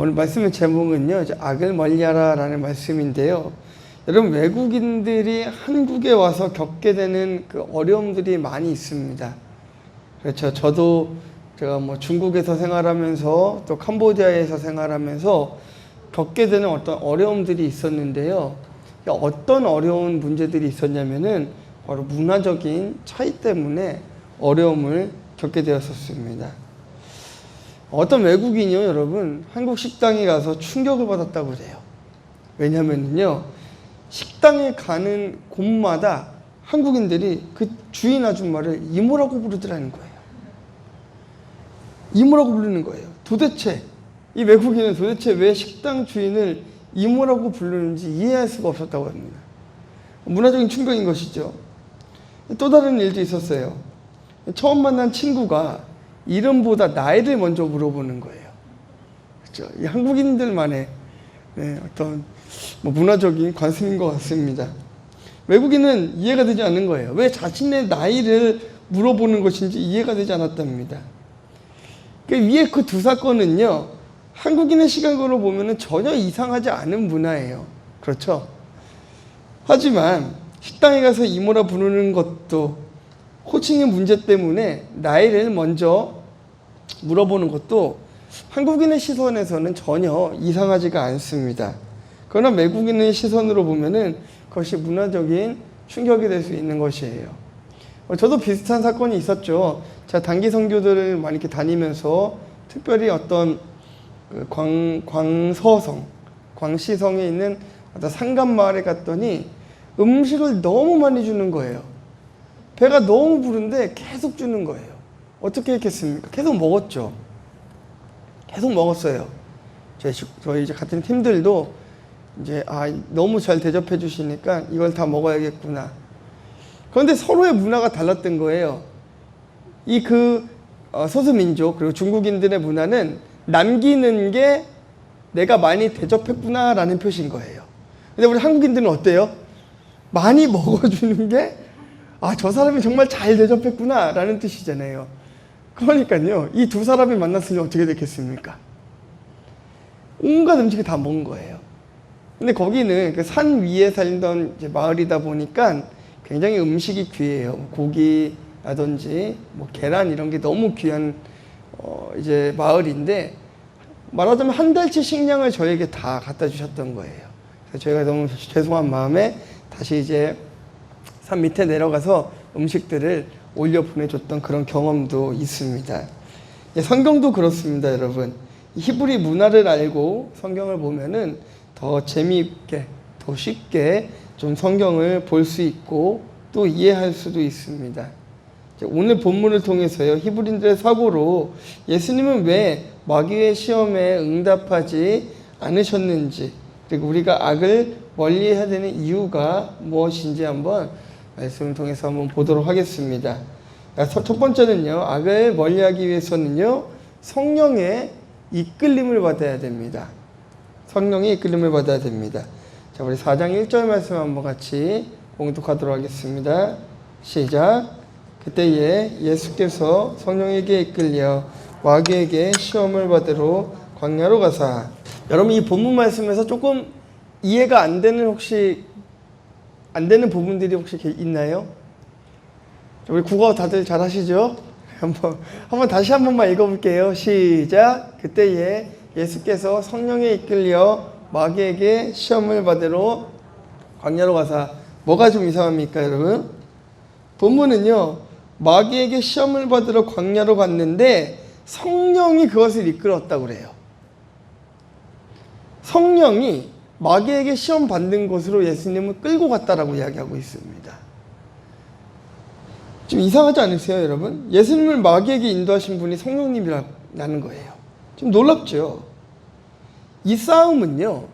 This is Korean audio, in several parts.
오늘 말씀의 제목은요, 악을 멀리하라 라는 말씀인데요. 여러분, 외국인들이 한국에 와서 겪게 되는 그 어려움들이 많이 있습니다. 그렇죠. 저도 제가 중국에서 생활하면서 또 캄보디아에서 생활하면서 겪게 되는 어떤 어려움들이 있었는데요. 어떤 어려운 문제들이 있었냐면은 바로 문화적인 차이 때문에 어려움을 겪게 되었었습니다. 어떤 외국인이요, 여러분, 한국 식당에 가서 충격을 받았다고 그래요. 왜냐면요, 식당에 가는 곳마다 한국인들이 그 주인 아줌마를 이모라고 부르더라는 거예요. 이모라고 부르는 거예요. 도대체 이 외국인은 도대체 왜 식당 주인을 이모라고 부르는지 이해할 수가 없었다고 합니다. 문화적인 충격인 것이죠. 또 다른 일도 있었어요. 처음 만난 친구가 이름보다 나이를 먼저 물어보는 거예요. 그렇죠? 이 한국인들만의 어떤 문화적인 관습인 것 같습니다. 외국인은 이해가 되지 않는 거예요. 왜 자신의 나이를 물어보는 것인지 이해가 되지 않았답니다. 위에 그 두 사건은요, 한국인의 시각으로 보면 전혀 이상하지 않은 문화예요. 그렇죠? 하지만 식당에 가서 이모라 부르는 것도, 호칭의 문제 때문에 나이를 먼저 물어보는 것도 한국인의 시선에서는 전혀 이상하지가 않습니다. 그러나 외국인의 시선으로 보면은 그것이 문화적인 충격이 될 수 있는 것이에요. 저도 비슷한 사건이 있었죠. 제가 단기 선교들을 많이 이렇게 다니면서 특별히 어떤 광시성에 있는 어떤 상간마을에 갔더니 음식을 너무 많이 주는 거예요. 배가 너무 부른데 계속 주는 거예요. 어떻게 했겠습니까? 계속 먹었죠. 계속 먹었어요. 저희 이제 같은 팀들도 이제 너무 잘 대접해 주시니까 이걸 다 먹어야겠구나. 그런데 서로의 문화가 달랐던 거예요. 소수민족 그리고 중국인들의 문화는 남기는 게 내가 많이 대접했구나 라는 표시인 거예요. 근데 우리 한국인들은 어때요? 많이 먹어주는 게 저 사람이 정말 잘 대접했구나 라는 뜻이잖아요. 그러니까요, 이 두 사람이 만났으니 어떻게 됐겠습니까? 온갖 음식을 다 먹은 거예요. 근데 거기는 그 산 위에 살던 이제 마을이다 보니까 굉장히 음식이 귀해요. 고기라든지 계란 이런 게 너무 귀한 이제 마을인데, 말하자면 한 달치 식량을 저에게 다 갖다 주셨던 거예요. 그래서 저희가 너무 죄송한 마음에 다시 이제 산 밑에 내려가서 음식들을 올려 보내줬던 그런 경험도 있습니다. 성경도 그렇습니다, 여러분. 히브리 문화를 알고 성경을 보면은 더 재미있게, 더 쉽게 좀 성경을 볼 수 있고 또 이해할 수도 있습니다. 오늘 본문을 통해서요, 히브리인들의 사고로 예수님은 왜 마귀의 시험에 응답하지 않으셨는지, 그리고 우리가 악을 멀리해야 되는 이유가 무엇인지 한번 말씀을 통해서 한번 보도록 하겠습니다. 첫 번째는요, 악을 멀리하기 위해서는요, 성령의 이끌림을 받아야 됩니다. 성령의 이끌림을 받아야 됩니다. 자, 우리 4장 1절 말씀 한번 같이 공독하도록 하겠습니다. 시작. 그때에 예수께서 성령에게 이끌려 마귀에게 시험을 받으러 광야로 가사. 여러분, 이 본문 말씀에서 조금 이해가 안 되는 부분들이 혹시 있나요? 우리 국어 다들 잘 하시죠? 한번 다시 한 번만 읽어볼게요. 시작. 그때에 예수께서 성령에 이끌려 마귀에게 시험을 받으러 광야로 가사. 뭐가 좀 이상합니까, 여러분? 본문은요, 마귀에게 시험을 받으러 광야로 갔는데 성령이 그것을 이끌었다고 그래요. 성령이 마귀에게 시험 받는 곳으로 예수님을 끌고 갔다라고 이야기하고 있습니다. 좀 이상하지 않으세요, 여러분? 예수님을 마귀에게 인도하신 분이 성령님이라는 거예요. 좀 놀랍죠? 이 싸움은요,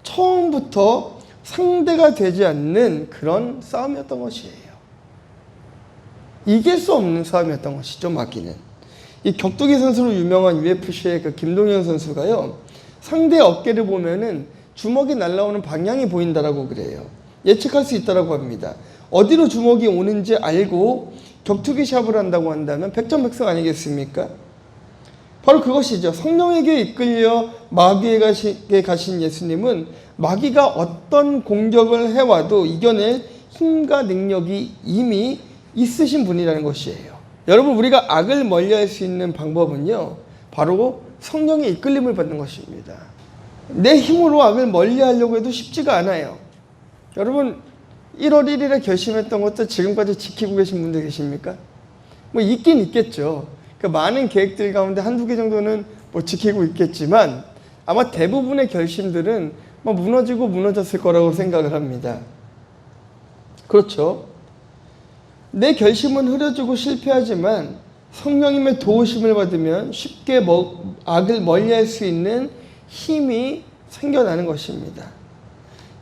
처음부터 상대가 되지 않는 그런 싸움이었던 것이에요. 이길 수 없는 싸움이었던 것이죠, 마귀는. 이 격투기 선수로 유명한 UFC의 그 김동현 선수가요, 상대의 어깨를 보면은 주먹이 날아오는 방향이 보인다라고 그래요. 예측할 수 있다라고 합니다. 어디로 주먹이 오는지 알고 격투기 샵을 한다고 한다면 백전백승 아니겠습니까? 바로 그것이죠. 성령에게 이끌려 마귀에게 가신 예수님은 마귀가 어떤 공격을 해와도 이겨낼 힘과 능력이 이미 있으신 분이라는 것이에요. 여러분, 우리가 악을 멀리할 수 있는 방법은요, 바로 성령의 이끌림을 받는 것입니다. 내 힘으로 악을 멀리하려고 해도 쉽지가 않아요. 여러분, 1월 1일에 결심했던 것도 지금까지 지키고 계신 분들 계십니까? 뭐 있긴 있겠죠. 그러니까 많은 계획들 가운데 한두 개 정도는 뭐 지키고 있겠지만 아마 대부분의 결심들은 뭐 무너지고 무너졌을 거라고 생각을 합니다. 그렇죠. 내 결심은 흐려지고 실패하지만 성령님의 도우심을 받으면 쉽게 악을 멀리할 수 있는 힘이 생겨나는 것입니다.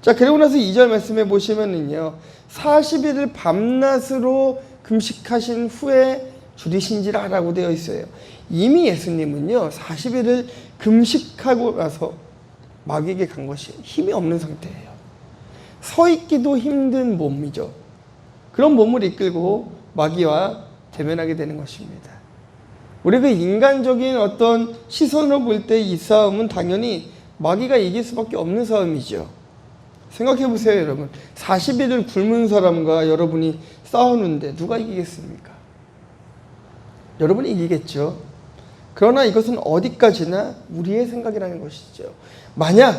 자, 그리고 나서 2절 말씀해 보시면은요, 40일을 밤낮으로 금식하신 후에 줄이신지라 라고 되어 있어요. 이미 예수님은요 40일을 금식하고 나서 마귀에게 간 것이 힘이 없는 상태예요. 서 있기도 힘든 몸이죠. 그런 몸을 이끌고 마귀와 대면하게 되는 것입니다. 우리가 인간적인 어떤 시선으로 볼 때 이 싸움은 당연히 마귀가 이길 수밖에 없는 싸움이죠. 생각해 보세요, 여러분. 40일을 굶은 사람과 여러분이 싸우는데 누가 이기겠습니까? 여러분이 이기겠죠. 그러나 이것은 어디까지나 우리의 생각이라는 것이죠. 만약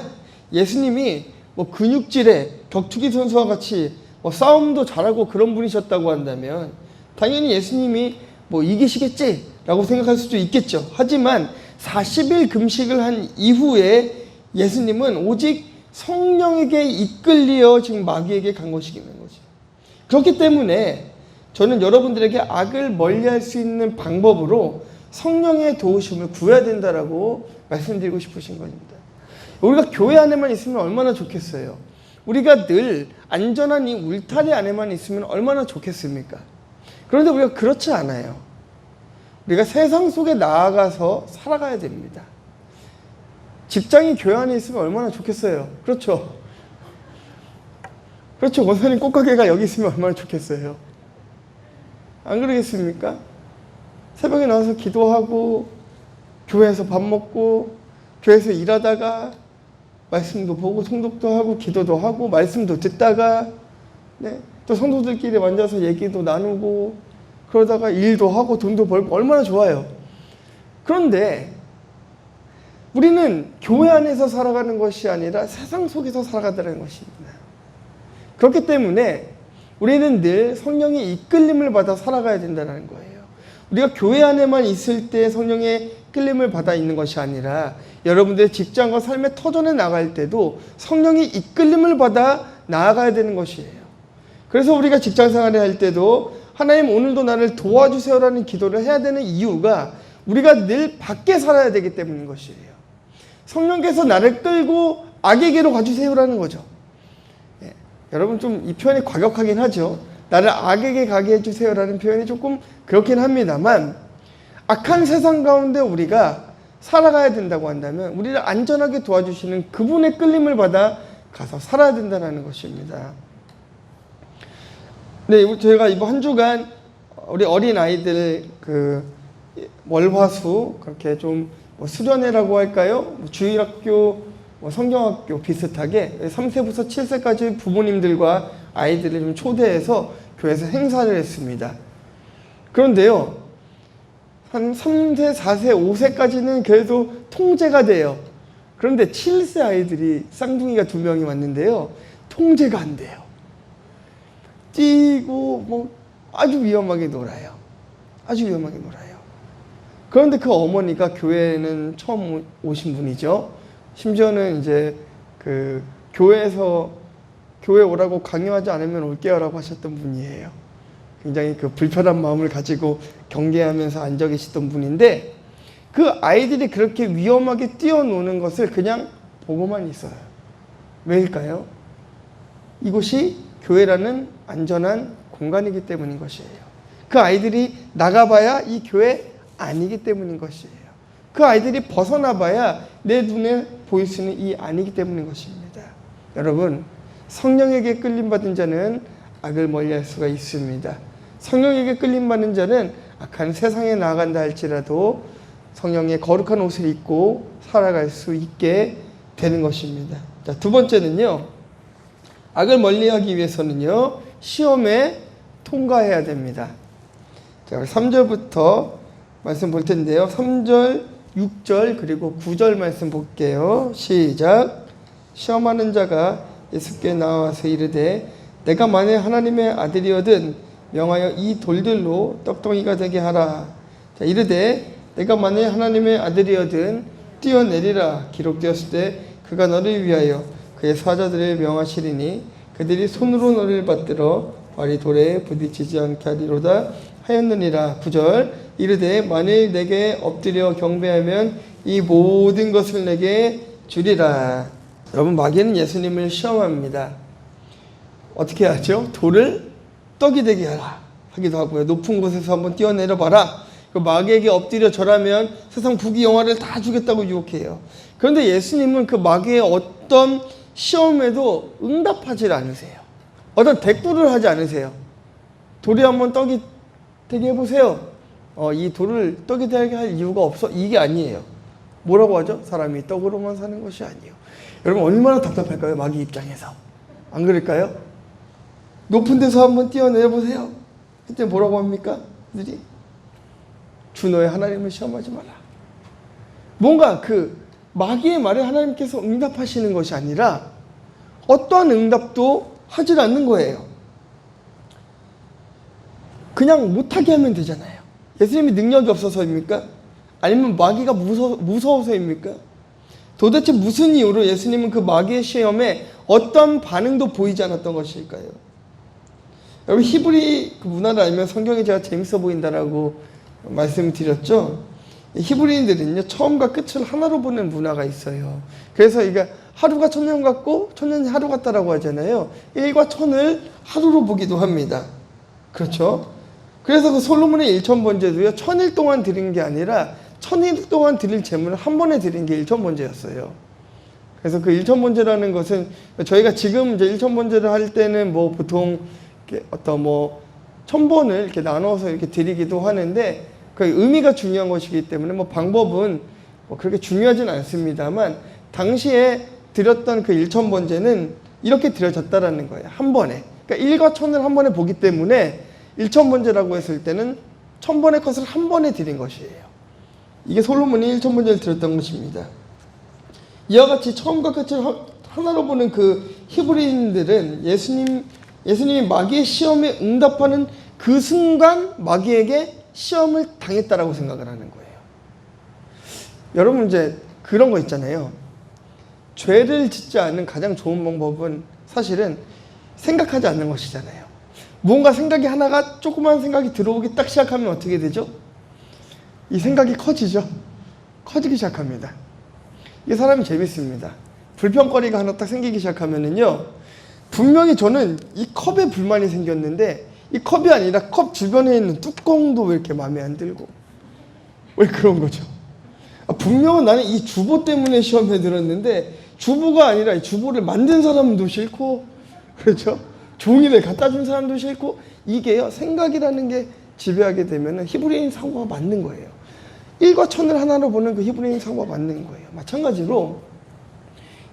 예수님이 뭐 근육질의 격투기 선수와 같이 뭐 싸움도 잘하고 그런 분이셨다고 한다면 당연히 예수님이 뭐 이기시겠지라고 생각할 수도 있겠죠. 하지만 40일 금식을 한 이후에 예수님은 오직 성령에게 이끌려 지금 마귀에게 간 것이긴 거죠. 그렇기 때문에 저는 여러분들에게 악을 멀리할 수 있는 방법으로 성령의 도우심을 구해야 된다라고 말씀드리고 싶으신 겁니다. 우리가 교회 안에만 있으면 얼마나 좋겠어요. 우리가 늘 안전한 이 울타리 안에만 있으면 얼마나 좋겠습니까? 그런데 우리가 그렇지 않아요. 우리가 세상 속에 나아가서 살아가야 됩니다. 직장이 교회 안에 있으면 얼마나 좋겠어요. 그렇죠? 그렇죠. 원사님 꽃가게가 여기 있으면 얼마나 좋겠어요. 안 그러겠습니까? 새벽에 나와서 기도하고 교회에서 밥 먹고 교회에서 일하다가 말씀도 보고 통독도 하고 기도도 하고 말씀도 듣다가 또 성도들끼리 만나서 얘기도 나누고 그러다가 일도 하고 돈도 벌고 얼마나 좋아요. 그런데 우리는 교회 안에서 살아가는 것이 아니라 세상 속에서 살아가더라는 것입니다. 그렇기 때문에 우리는 늘 성령의 이끌림을 받아 살아가야 된다는 거예요. 우리가 교회 안에만 있을 때 성령의 이끌림을 받아 있는 것이 아니라 여러분들의 직장과 삶의 터전에 나갈 때도 성령의 이끌림을 받아 나아가야 되는 것이에요. 그래서 우리가 직장 생활을 할 때도 하나님 오늘도 나를 도와주세요라는 기도를 해야 되는 이유가 우리가 늘 밖에 살아야 되기 때문인 것이에요. 성령께서 나를 끌고 악에게로 가주세요라는 거죠. 여러분 좀 이 표현이 과격하긴 하죠. 나를 악에게 가게 해주세요라는 표현이 조금 그렇긴 합니다만 악한 세상 가운데 우리가 살아가야 된다고 한다면 우리를 안전하게 도와주시는 그분의 끌림을 받아 가서 살아야 된다는 것입니다. 네, 저희가 이번 한 주간 우리 어린 아이들 월화수 그렇게 좀 수련회라고 할까요? 주일학교, 성경학교 비슷하게 3세부터 7세까지 부모님들과 아이들을 좀 초대해서 교회에서 행사를 했습니다. 그런데요, 한 3세, 4세, 5세까지는 그래도 통제가 돼요. 그런데 7세 아이들이 쌍둥이가 2명이 왔는데요, 통제가 안 돼요. 뛰고 아주 위험하게 놀아요. 아주 위험하게 놀아요. 그런데 그 어머니가 교회는 처음 오신 분이죠. 심지어는 이제 교회에서 교회 오라고 강요하지 않으면 올게요라고 하셨던 분이에요. 굉장히 불편한 마음을 가지고 경계하면서 앉아 계시던 분인데 그 아이들이 그렇게 위험하게 뛰어노는 것을 그냥 보고만 있어요. 왜일까요? 이곳이 교회라는 안전한 공간이기 때문인 것이에요. 그 아이들이 나가봐야 이 교회 아니기 때문인 것이에요. 그 아이들이 벗어나봐야 내 눈에 보일 수 있는 이 아니기 때문인 것입니다. 여러분, 성령에게 끌림받은 자는 악을 멀리할 수가 있습니다. 성령에게 끌림받는 자는 악한 세상에 나아간다 할지라도 성령의 거룩한 옷을 입고 살아갈 수 있게 되는 것입니다. 자, 두 번째는요. 악을 멀리하기 위해서는요. 시험에 통과해야 됩니다. 자, 3절부터 말씀 볼 텐데요. 3절, 6절 그리고 9절 말씀 볼게요. 시작. 시험하는 자가 예수께 나와서 이르되 내가 만일 하나님의 아들이거든 명하여 이 돌들로 떡덩이가 되게 하라. 자, 이르되 내가 만일 하나님의 아들이거든 뛰어내리라. 기록되었을 때 그가 너를 위하여 그의 사자들을 명하시리니 그들이 손으로 너를 받들어 발이 돌에 부딪히지 않게 하리로다 하였느니라. 9절. 이르되 만일 내게 엎드려 경배하면 이 모든 것을 내게 주리라. 여러분, 마귀는 예수님을 시험합니다. 어떻게 하죠? 돌을 떡이 되게 하라 하기도 하고요. 높은 곳에서 한번 뛰어내려 봐라. 마귀에게 엎드려 절하면 세상 부귀 영화를 다 주겠다고 유혹해요. 그런데 예수님은 그 마귀의 어떤 시험에도 응답하지 않으세요. 어떤 대꾸를 하지 않으세요. 돌이 한번 떡이 되게 해보세요. 이 돌을 떡이 되게 할 이유가 없어. 이게 아니에요. 뭐라고 하죠? 사람이 떡으로만 사는 것이 아니에요. 여러분, 얼마나 답답할까요? 마귀 입장에서. 안 그럴까요? 높은 데서 한번 뛰어내보세요. 그때 뭐라고 합니까? 그들이 주 너의 하나님을 시험하지 마라. 뭔가 그 마귀의 말에 하나님께서 응답하시는 것이 아니라 어떠한 응답도 하질 않는 거예요. 그냥 못하게 하면 되잖아요. 예수님이 능력이 없어서입니까? 아니면 마귀가 무서워서입니까? 도대체 무슨 이유로 예수님은 그 마귀의 시험에 어떤 반응도 보이지 않았던 것일까요? 여러분, 히브리 그 문화를 알면 성경이 제가 재밌어 보인다라고 말씀드렸죠. 히브리인들은요, 처음과 끝을 하나로 보는 문화가 있어요. 그래서 이게 하루가 천년 같고 천년이 하루 같다라고 하잖아요. 일과 천을 하루로 보기도 합니다. 그렇죠? 그래서 그 솔로몬의 일천번제도요, 1000일 동안 드린 게 아니라 1000일 동안 드릴 제물을 한 번에 드린 게 일천번제였어요. 그래서 그 일천번제라는 것은 저희가 지금 이제 일천번제를 할 때는 뭐 보통 어떤 뭐 1000번을 이렇게 나눠서 이렇게 드리기도 하는데 그 의미가 중요한 것이기 때문에 뭐 방법은 뭐 그렇게 중요하진 않습니다만 당시에 드렸던 그 일천번제는 이렇게 드려졌다라는 거예요. 한 번에. 그러니까 1과 1000을 한 번에 보기 때문에 일천번제라고 했을 때는 1000번의 것을 한 번에 드린 것이에요. 이게 솔로몬이 일천번제를 드렸던 것입니다. 이와 같이 처음과 끝을 하나로 보는 그 히브리인들은 예수님이 마귀의 시험에 응답하는 그 순간 마귀에게 시험을 당했다라고 생각을 하는 거예요. 여러분, 이제 그런 거 있잖아요. 죄를 짓지 않는 가장 좋은 방법은 사실은 생각하지 않는 것이잖아요. 뭔가 생각이 하나가 조그만 생각이 들어오기 딱 시작하면 어떻게 되죠? 이 생각이 커지죠. 커지기 시작합니다. 이 사람이 재밌습니다. 불평거리가 하나 딱 생기기 시작하면은요, 분명히 저는 이 컵에 불만이 생겼는데 이 컵이 아니라 컵 주변에 있는 뚜껑도 왜 이렇게 마음에 안 들고 왜 그런 거죠? 분명은 나는 이 주보 때문에 시험에 들었는데 주보가 아니라 이 주보를 만든 사람도 싫고, 그렇죠? 종이를 갖다 준 사람도 싫고, 이게요, 생각이라는 게 지배하게 되면은 히브리인 사고가 맞는 거예요. 1과 1000을 하나로 보는 그 히브리인 사고가 맞는 거예요. 마찬가지로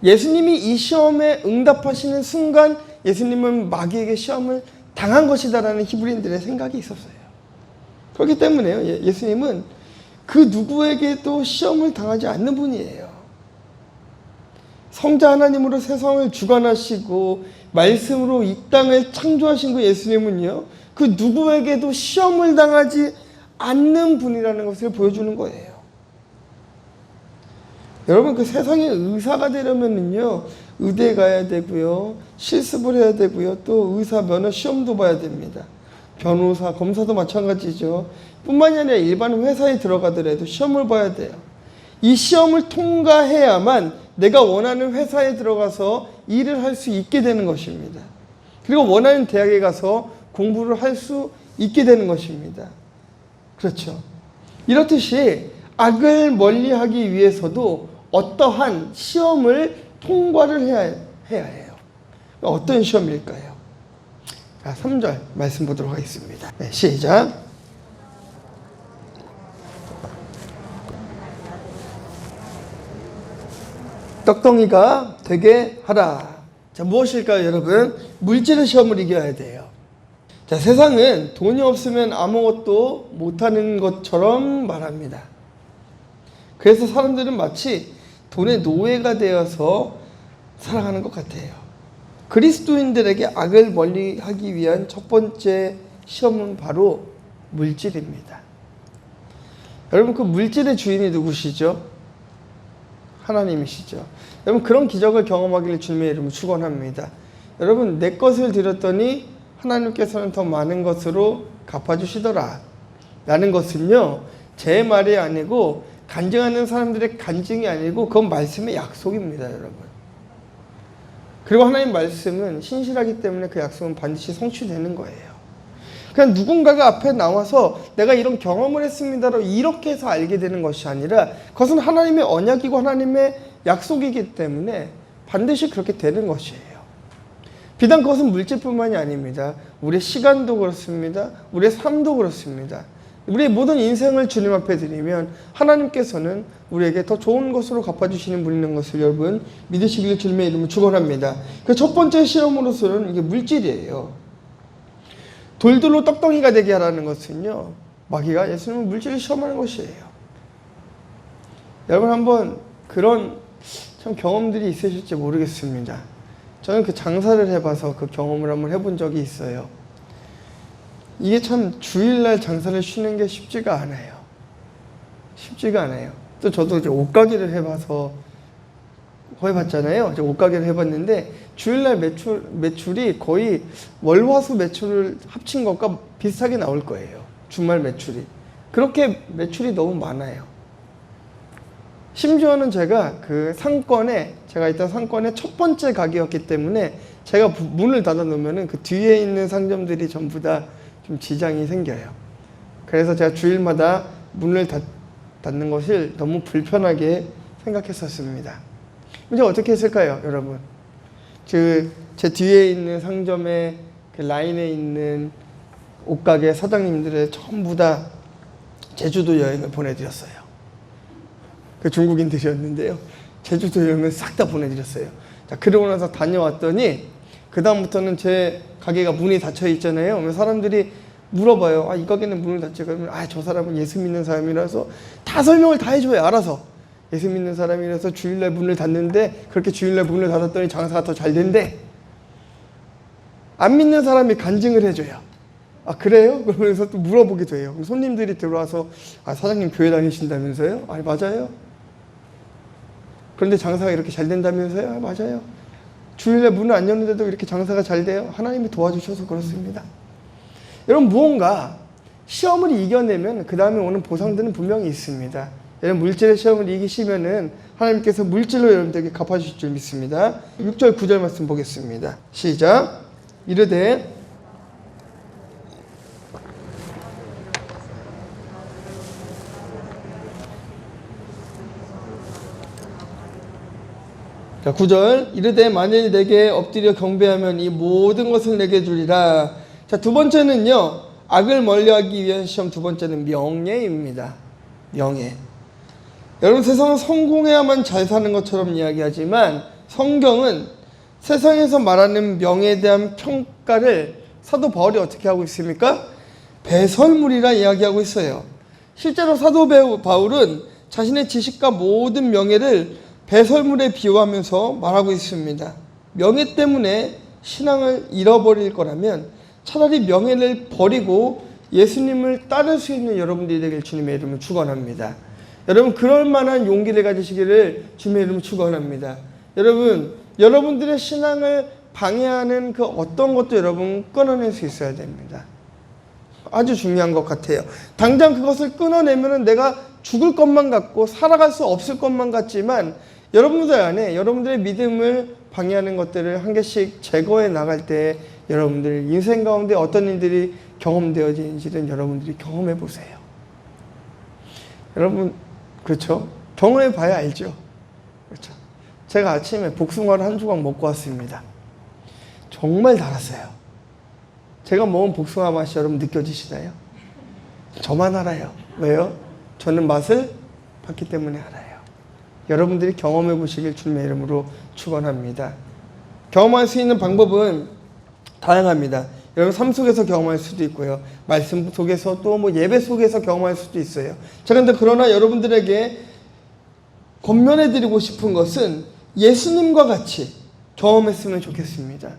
예수님이 이 시험에 응답하시는 순간 예수님은 마귀에게 시험을 당한 것이다라는 히브리인들의 생각이 있었어요. 그렇기 때문에요, 예수님은 그 누구에게도 시험을 당하지 않는 분이에요. 성자 하나님으로 세상을 주관하시고 말씀으로 이 땅을 창조하신 그 예수님은요, 그 누구에게도 시험을 당하지 않는 분이라는 것을 보여주는 거예요. 여러분, 그 세상의 의사가 되려면은요, 의대에 가야 되고요, 실습을 해야 되고요, 또 의사 면허 시험도 봐야 됩니다. 변호사, 검사도 마찬가지죠. 뿐만이 아니라 일반 회사에 들어가더라도 시험을 봐야 돼요. 이 시험을 통과해야만 내가 원하는 회사에 들어가서 일을 할 수 있게 되는 것입니다. 그리고 원하는 대학에 가서 공부를 할 수 있게 되는 것입니다. 그렇죠. 이렇듯이 악을 멀리하기 위해서도 어떠한 시험을 통과를 해야 해요. 어떤 시험일까요? 3절 말씀 보도록 하겠습니다. 네, 시작. 떡덩이가 되게 하라. 자, 무엇일까요, 여러분? 물질의 시험을 이겨야 돼요. 자, 세상은 돈이 없으면 아무것도 못하는 것처럼 말합니다. 그래서 사람들은 마치 돈의 노예가 되어서 살아가는 것 같아요. 그리스도인들에게 악을 멀리하기 위한 첫 번째 시험은 바로 물질입니다. 여러분, 그 물질의 주인이 누구시죠? 하나님이시죠. 여러분, 그런 기적을 경험하기를 주님의 이름으로 축원합니다. 여러분, 내 것을 드렸더니 하나님께서는 더 많은 것으로 갚아주시더라 라는 것은요, 제 말이 아니고 간증하는 사람들의 간증이 아니고 그건 말씀의 약속입니다, 여러분. 그리고 하나님 말씀은 신실하기 때문에 그 약속은 반드시 성취되는 거예요. 그냥 누군가가 앞에 나와서 내가 이런 경험을 했습니다로 이렇게 해서 알게 되는 것이 아니라 그것은 하나님의 언약이고 하나님의 약속이기 때문에 반드시 그렇게 되는 것이에요. 비단 그것은 물질뿐만이 아닙니다. 우리의 시간도 그렇습니다. 우리의 삶도 그렇습니다. 우리의 모든 인생을 주님 앞에 드리면 하나님께서는 우리에게 더 좋은 것으로 갚아주시는 분인 것을 여러분 믿으시기를 주님의 이름으로 축원합니다. 그 첫 번째 시험으로서는 이게 물질이에요. 돌들로 떡덩이가 되게 하라는 것은요, 마귀가 예수님을 물질을 시험하는 것이에요. 여러분, 한번 그런 참 경험들이 있으실지 모르겠습니다. 저는 그 장사를 해봐서 그 경험을 한번 해본 적이 있어요. 이게 참 주일날 장사를 쉬는 게 쉽지가 않아요. 쉽지가 않아요. 또 저도 이제 옷가게를 해봐서 해봤잖아요. 이제 옷가게를 해봤는데 주일날 매출이 거의 월화수 매출을 합친 것과 비슷하게 나올 거예요. 주말 매출이. 그렇게 매출이 너무 많아요. 심지어는 제가 제가 있던 상권의 첫 번째 가게였기 때문에 제가 문을 닫아 놓으면은 그 뒤에 있는 상점들이 전부 다 좀 지장이 생겨요. 그래서 제가 주일마다 문을 닫는 것을 너무 불편하게 생각했었습니다. 이제 어떻게 했을까요, 여러분? 제 뒤에 있는 상점의 그 라인에 있는 옷가게 사장님들을 전부 다 제주도 여행을 보내드렸어요. 그 중국인들이었는데요. 제주도 여행을 싹 다 보내드렸어요. 자, 그러고 나서 다녀왔더니 그 다음부터는 제 가게가 문이 닫혀 있잖아요. 그러면 사람들이 물어봐요. 이 가게는 문을 닫죠. 그러면 저 사람은 예수 믿는 사람이라서 다 설명을 다 해줘요. 알아서. 예수 믿는 사람이라서 주일날 문을 닫는데 그렇게 주일날 문을 닫았더니 장사가 더 잘 된대. 안 믿는 사람이 간증을 해줘요. 그래요? 그러면서 또 물어보기도 해요. 손님들이 들어와서 사장님 교회 다니신다면서요? 맞아요. 그런데 장사가 이렇게 잘 된다면서요? 맞아요. 주일에 문을 안 여는데도 이렇게 장사가 잘 돼요. 하나님이 도와주셔서 그렇습니다. 여러분, 무언가 시험을 이겨내면 그 다음에 오는 보상들은 분명히 있습니다. 여러분, 물질의 시험을 이기시면은 하나님께서 물질로 여러분들에게 갚아주실 줄 믿습니다. 6절 9절 말씀 보겠습니다. 시작. 이르되 자, 9절. 이르되 만일 내게 엎드려 경배하면 이 모든 것을 내게 주리라. 자, 두 번째는요, 악을 멀리하기 위한 시험. 두 번째는 명예입니다. 명예. 여러분, 세상은 성공해야만 잘 사는 것처럼 이야기하지만 성경은 세상에서 말하는 명예에 대한 평가를 사도 바울이 어떻게 하고 있습니까? 배설물이라 이야기하고 있어요. 실제로 사도 바울은 자신의 지식과 모든 명예를 배설물에 비유하면서 말하고 있습니다. 명예 때문에 신앙을 잃어버릴 거라면 차라리 명예를 버리고 예수님을 따를 수 있는 여러분들이 되길 주님의 이름으로 축원합니다. 여러분, 그럴 만한 용기를 가지시기를 주님의 이름으로 축원합니다. 여러분, 여러분들의 신앙을 방해하는 그 어떤 것도 여러분 끊어낼 수 있어야 됩니다. 아주 중요한 것 같아요. 당장 그것을 끊어내면 내가 죽을 것만 같고 살아갈 수 없을 것만 같지만 여러분들 안에 여러분들의 믿음을 방해하는 것들을 한 개씩 제거해 나갈 때 여러분들 인생 가운데 어떤 일들이 경험되어지는지는 여러분들이 경험해 보세요. 여러분, 그렇죠? 경험해 봐야 알죠. 그렇죠? 제가 아침에 복숭아를 한 조각 먹고 왔습니다. 정말 달았어요. 제가 먹은 복숭아 맛이 여러분 느껴지시나요? 저만 알아요. 왜요? 저는 맛을 봤기 때문에 알아요. 여러분들이 경험해 보시길 주님의 이름으로 축원합니다. 경험할 수 있는 방법은 다양합니다. 여러분 삶 속에서 경험할 수도 있고요. 말씀 속에서 또 뭐 예배 속에서 경험할 수도 있어요. 자, 근데 그러나 여러분들에게 권면해 드리고 싶은 것은 예수님과 같이 경험했으면 좋겠습니다.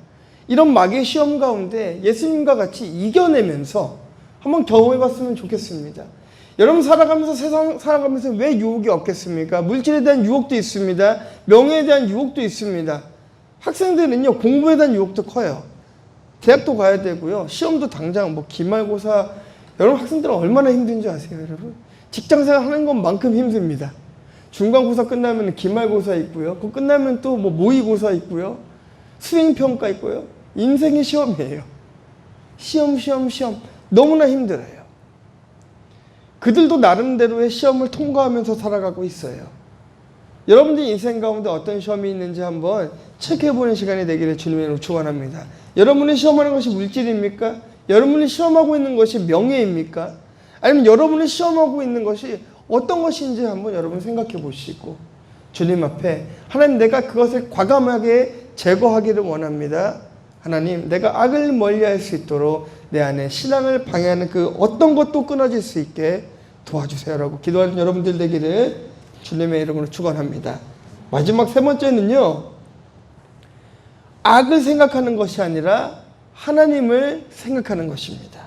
이런 마귀의 시험 가운데 예수님과 같이 이겨내면서 한번 경험해 봤으면 좋겠습니다. 여러분 살아가면서 세상 살아가면서 왜 유혹이 없겠습니까? 물질에 대한 유혹도 있습니다. 명예에 대한 유혹도 있습니다. 학생들은요, 공부에 대한 유혹도 커요. 대학도 가야 되고요. 시험도 당장 뭐 기말고사, 여러분 학생들은 얼마나 힘든지 아세요, 여러분? 직장생활 하는 것만큼 힘듭니다. 중간고사 끝나면 기말고사 있고요. 그거 끝나면 또 뭐 모의고사 있고요. 수행평가 있고요. 인생의 시험이에요. 시험. 너무나 힘들어요. 그들도 나름대로의 시험을 통과하면서 살아가고 있어요. 여러분들 인생 가운데 어떤 시험이 있는지 한번 체크해보는 시간이 되기를 주님의 축원합니다. 여러분이 시험하는 것이 물질입니까? 여러분이 시험하고 있는 것이 명예입니까? 아니면 여러분이 시험하고 있는 것이 어떤 것인지 한번 여러분 생각해 보시고 주님 앞에 하나님, 내가 그것을 과감하게 제거하기를 원합니다. 하나님, 내가 악을 멀리할 수 있도록 내 안에 신앙을 방해하는 그 어떤 것도 끊어질 수 있게 도와주세요라고 기도하는 여러분들 되기를 주님의 이름으로 축원합니다. 마지막 세 번째는요, 악을 생각하는 것이 아니라 하나님을 생각하는 것입니다.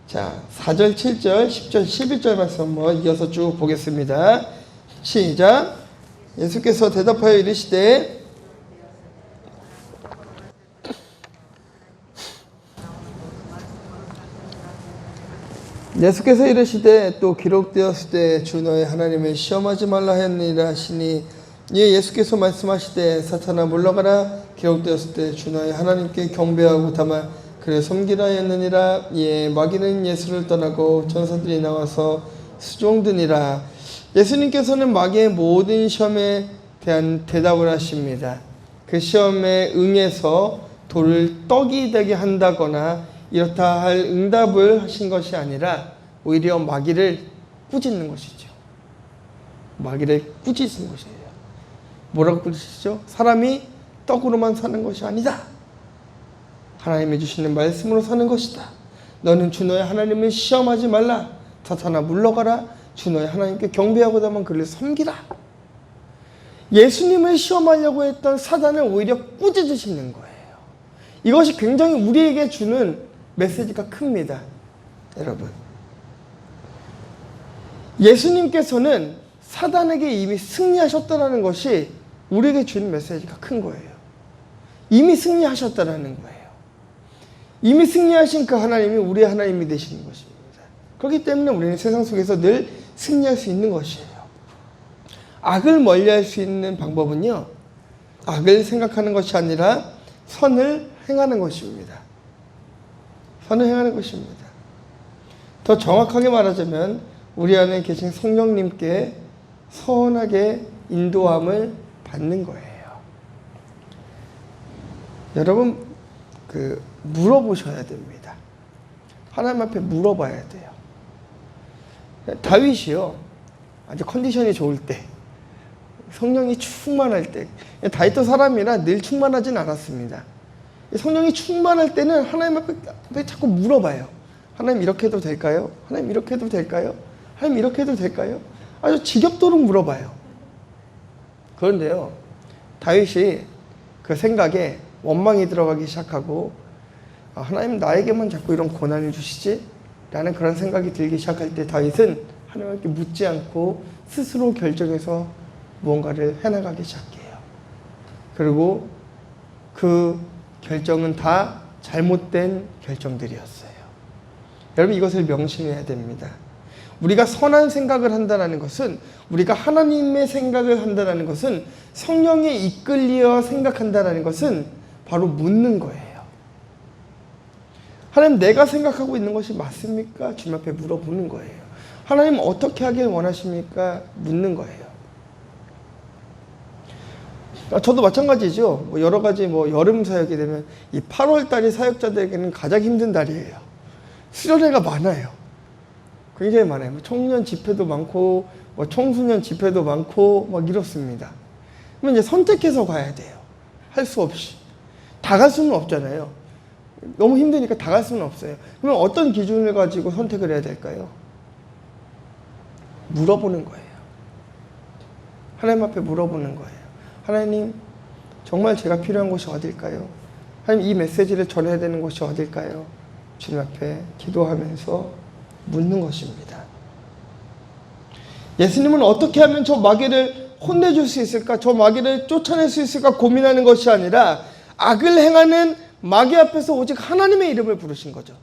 자, 4절, 7절, 10절, 11절 말씀 한번 이어서 쭉 보겠습니다. 시작. 예수께서 대답하여 이르시되 예수께서 이르시되 또 기록되었을 때 주 너의 하나님을 시험하지 말라 하였느니라 하시니, 예, 예수께서 말씀하시되 사탄아 물러가라, 기록되었을 때 주 너의 하나님께 경배하고 다만 그를 섬기라 하였느니라. 예, 마귀는 예수를 떠나고 천사들이 나와서 수종드니라. 예수님께서는 마귀의 모든 시험에 대한 대답을 하십니다. 그 시험에 응해서 돌을 떡이 되게 한다거나 이렇다 할 응답을 하신 것이 아니라 오히려 마귀를 꾸짖는 것이죠. 마귀를 꾸짖는 것이에요. 뭐라고 꾸짖으시죠? 사람이 떡으로만 사는 것이 아니다. 하나님이 주시는 말씀으로 사는 것이다. 너는 주 너의 하나님을 시험하지 말라. 사탄아 물러가라. 주 너의 하나님께 경배하고 다만 그를 섬기라. 예수님을 시험하려고 했던 사단을 오히려 꾸짖으시는 거예요. 이것이 굉장히 우리에게 주는 메시지가 큽니다. 여러분, 예수님께서는 사단에게 이미 승리하셨다는 것이 우리에게 주는 메시지가 큰 거예요. 이미 승리하셨다는 거예요. 이미 승리하신 그 하나님이 우리의 하나님이 되시는 것입니다. 그렇기 때문에 우리는 세상 속에서 늘 승리할 수 있는 것이에요. 악을 멀리할 수 있는 방법은요, 악을 생각하는 것이 아니라 선을 행하는 것입니다. 선을 행하는 것입니다. 더 정확하게 말하자면 우리 안에 계신 성령님께 선하게 인도함을 받는 거예요. 여러분, 물어보셔야 됩니다. 하나님 앞에 물어봐야 돼요. 다윗이요, 아주 컨디션이 좋을 때, 성령이 충만할 때, 다윗도 사람이라 늘 충만하진 않았습니다. 성령이 충만할 때는 하나님 앞에 자꾸 물어봐요. 하나님 이렇게 해도 될까요? 하나님 이렇게 해도 될까요? 하나님 이렇게 해도 될까요? 아주 지겹도록 물어봐요. 그런데요, 다윗이 그 생각에 원망이 들어가기 시작하고, 하나님 나에게만 자꾸 이런 고난을 주시지? 라는 그런 생각이 들기 시작할 때 다윗은 하나님께 묻지 않고 스스로 결정해서 무언가를 해나가기 시작해요. 그리고 그 결정은 다 잘못된 결정들이었어요. 여러분, 이것을 명심해야 됩니다. 우리가 선한 생각을 한다는 것은, 우리가 하나님의 생각을 한다는 것은, 성령에 이끌려 생각한다는 것은 바로 묻는 거예요. 하나님, 내가 생각하고 있는 것이 맞습니까? 주님 앞에 물어보는 거예요. 하나님 어떻게 하길 원하십니까? 묻는 거예요. 저도 마찬가지죠. 여러 가지 여름 사역이 되면 이 8월 달이 사역자들에게는 가장 힘든 달이에요. 수련회가 많아요. 굉장히 많아요. 청년 집회도 많고 청소년 집회도 많고 막 이렇습니다. 그러면 이제 선택해서 가야 돼요. 할 수 없이. 다 갈 수는 없잖아요. 너무 힘드니까 다 갈 수는 없어요. 그러면 어떤 기준을 가지고 선택을 해야 될까요? 물어보는 거예요. 하나님 앞에 물어보는 거예요. 하나님, 정말 제가 필요한 곳이 어딜까요? 하나님, 이 메시지를 전해야 되는 곳이 어딜까요? 주님 앞에 기도하면서 묻는 것입니다. 예수님은 어떻게 하면 저 마귀를 혼내줄 수 있을까? 저 마귀를 쫓아낼 수 있을까? 고민하는 것이 아니라 악을 행하는 마귀 앞에서 오직 하나님의 이름을 부르신 거죠.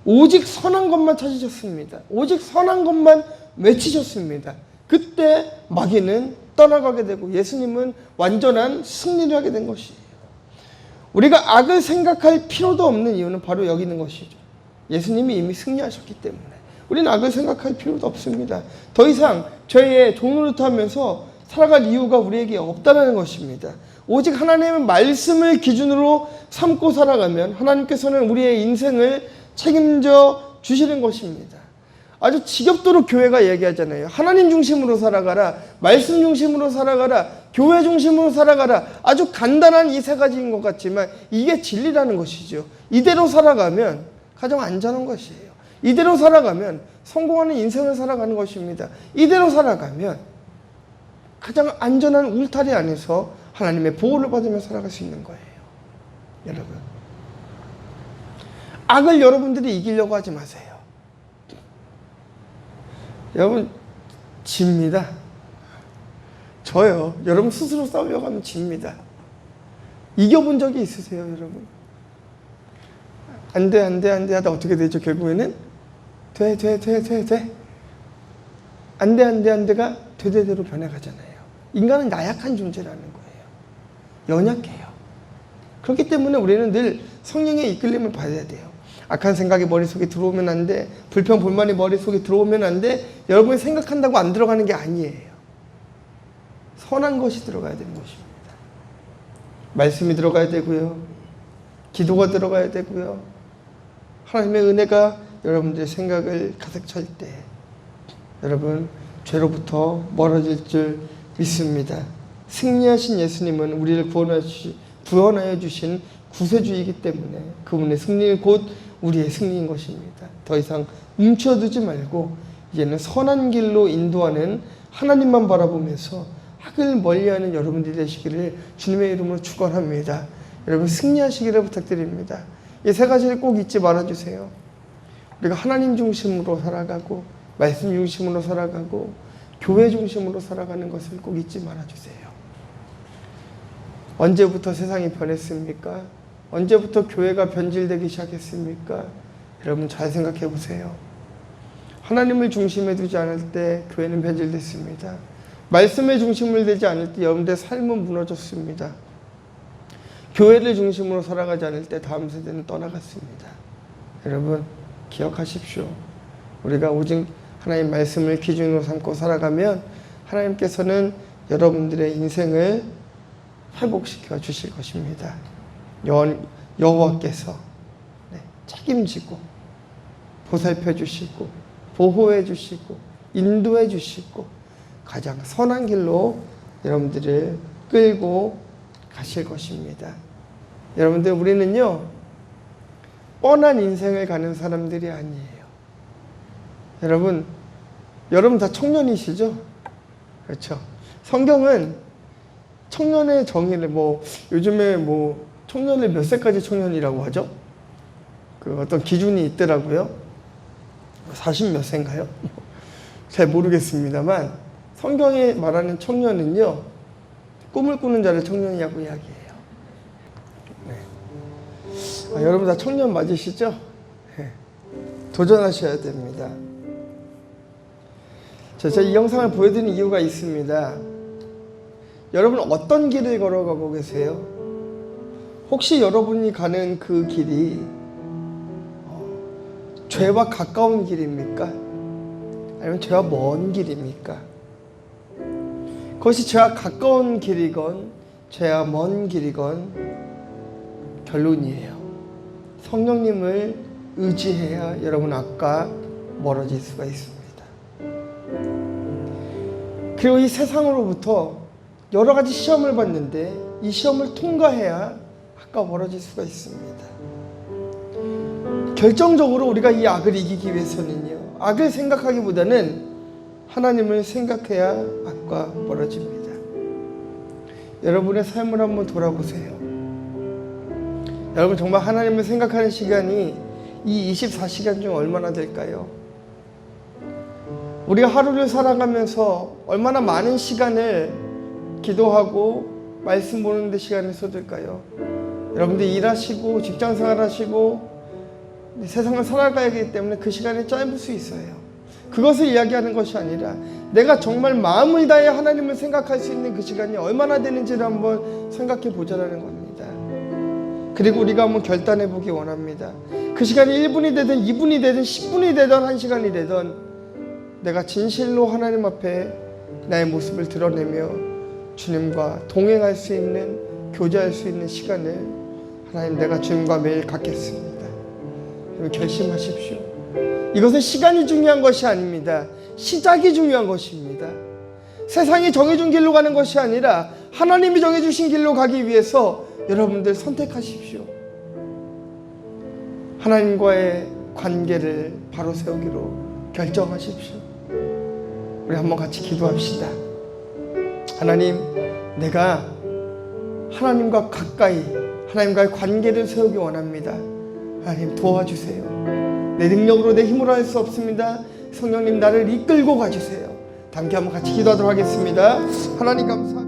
오직 선한 것만 찾으셨습니다. 오직 선한 것만 외치셨습니다. 그때 마귀는 떠나가게 되고 예수님은 완전한 승리를 하게 된 것이에요. 우리가 악을 생각할 필요도 없는 이유는 바로 여기 있는 것이죠. 예수님이 이미 승리하셨기 때문에 우리는 악을 생각할 필요도 없습니다. 더 이상 죄의 종노릇하면서 살아갈 이유가 우리에게 없다는 것입니다. 오직 하나님의 말씀을 기준으로 삼고 살아가면 하나님께서는 우리의 인생을 책임져 주시는 것입니다. 아주 지겹도록 교회가 얘기하잖아요. 하나님 중심으로 살아가라. 말씀 중심으로 살아가라. 교회 중심으로 살아가라. 아주 간단한 이 세 가지인 것 같지만 이게 진리라는 것이죠. 이대로 살아가면 가장 안전한 것이에요. 이대로 살아가면 성공하는 인생을 살아가는 것입니다. 이대로 살아가면 가장 안전한 울타리 안에서 하나님의 보호를 받으며 살아갈 수 있는 거예요. 여러분, 악을 여러분들이 이기려고 하지 마세요. 여러분, 집니다. 저요. 여러분 스스로 싸우려고 하면 집니다. 이겨본 적이 있으세요, 여러분? 안 돼 하다 어떻게 되죠? 결국에는 돼. 안 돼가 되대로 변해가잖아요. 인간은 나약한 존재라는 거예요. 연약해요. 그렇기 때문에 우리는 늘 성령의 이끌림을 받아야 돼요. 악한 생각이 머릿속에 들어오면 안 돼. 불평, 불만이 머릿속에 들어오면 안 돼. 여러분이 생각한다고 안 들어가는 게 아니에요. 선한 것이 들어가야 되는 것입니다. 말씀이 들어가야 되고요. 기도가 들어가야 되고요. 하나님의 은혜가 여러분들의 생각을 가득 찰 때 여러분 죄로부터 멀어질 줄 믿습니다. 승리하신 예수님은 우리를 구원하여 주신 구세주이기 때문에 그분의 승리는 곧 우리의 승리인 것입니다. 더 이상 뭉쳐두지 말고 이제는 선한 길로 인도하는 하나님만 바라보면서 악을 멀리하는 여러분들이 되시기를 주님의 이름으로 축원합니다. 여러분 승리하시기를 부탁드립니다. 이 세 가지를 꼭 잊지 말아주세요. 우리가 하나님 중심으로 살아가고 말씀 중심으로 살아가고 교회 중심으로 살아가는 것을 꼭 잊지 말아주세요. 언제부터 세상이 변했습니까? 언제부터 교회가 변질되기 시작했습니까? 여러분 잘 생각해 보세요. 하나님을 중심에 두지 않을 때 교회는 변질됐습니다. 말씀의 중심을 두지 않을 때 여러분들의 삶은 무너졌습니다. 교회를 중심으로 살아가지 않을 때 다음 세대는 떠나갔습니다. 여러분 기억하십시오. 우리가 오직 하나님 말씀을 기준으로 삼고 살아가면 하나님께서는 여러분들의 인생을 회복시켜 주실 것입니다. 여호와께서 책임지고 보살펴 주시고 보호해 주시고 인도해 주시고 가장 선한 길로 여러분들을 끌고 가실 것입니다. 여러분들 우리는요 뻔한 인생을 가는 사람들이 아니에요. 여러분 다 청년이시죠? 그렇죠? 성경은 청년의 정의를 요즘에 청년을 몇 세까지 청년이라고 하죠? 그 어떤 기준이 있더라고요. 40 몇 세인가요? 잘 모르겠습니다만 성경에 말하는 청년은요 꿈을 꾸는 자를 청년이라고 이야기해요. 네. 여러분 다 청년 맞으시죠? 네. 도전하셔야 됩니다. 제가 이 영상을 보여드리는 이유가 있습니다. 여러분 어떤 길을 걸어가고 계세요? 혹시 여러분이 가는 그 길이 죄와 가까운 길입니까? 아니면 죄와 먼 길입니까? 그것이 죄와 가까운 길이건 죄와 먼 길이건 결론이에요. 성령님을 의지해야 여러분 악과 멀어질 수가 있습니다. 그리고 이 세상으로부터 여러 가지 시험을 봤는데 이 시험을 통과해야 악과 멀어질 수가 있습니다. 결정적으로 우리가 이 악을 이기기 위해서는요, 악을 생각하기보다는 하나님을 생각해야 악과 멀어집니다. 여러분의 삶을 한번 돌아보세요. 여러분 정말 하나님을 생각하는 시간이 이 24시간 중 얼마나 될까요? 우리가 하루를 살아가면서 얼마나 많은 시간을 기도하고 말씀 보는 데 시간을 쏟을까요? 여러분들 일하시고 직장생활 하시고 세상을 살아가야 하기 때문에 그 시간이 짧을 수 있어요. 그것을 이야기하는 것이 아니라 내가 정말 마음을 다해 하나님을 생각할 수 있는 그 시간이 얼마나 되는지를 한번 생각해 보자라는 겁니다. 그리고 우리가 한번 결단해 보기 원합니다. 그 시간이 1분이 되든 2분이 되든 10분이 되든 1시간이 되든 내가 진실로 하나님 앞에 나의 모습을 드러내며 주님과 동행할 수 있는, 교제할 수 있는 시간을 하나님, 내가 주님과 매일 갖겠습니다. 결심하십시오. 이것은 시간이 중요한 것이 아닙니다. 시작이 중요한 것입니다. 세상이 정해준 길로 가는 것이 아니라 하나님이 정해주신 길로 가기 위해서 여러분들 선택하십시오. 하나님과의 관계를 바로 세우기로 결정하십시오. 우리 한번 같이 기도합시다. 하나님, 내가 하나님과 가까이 하나님과의 관계를 세우기 원합니다. 하나님 도와주세요. 내 능력으로 내 힘으로 할 수 없습니다. 성령님 나를 이끌고 가주세요. 함께 한번 같이 기도하도록 하겠습니다. 하나님 감사합니다.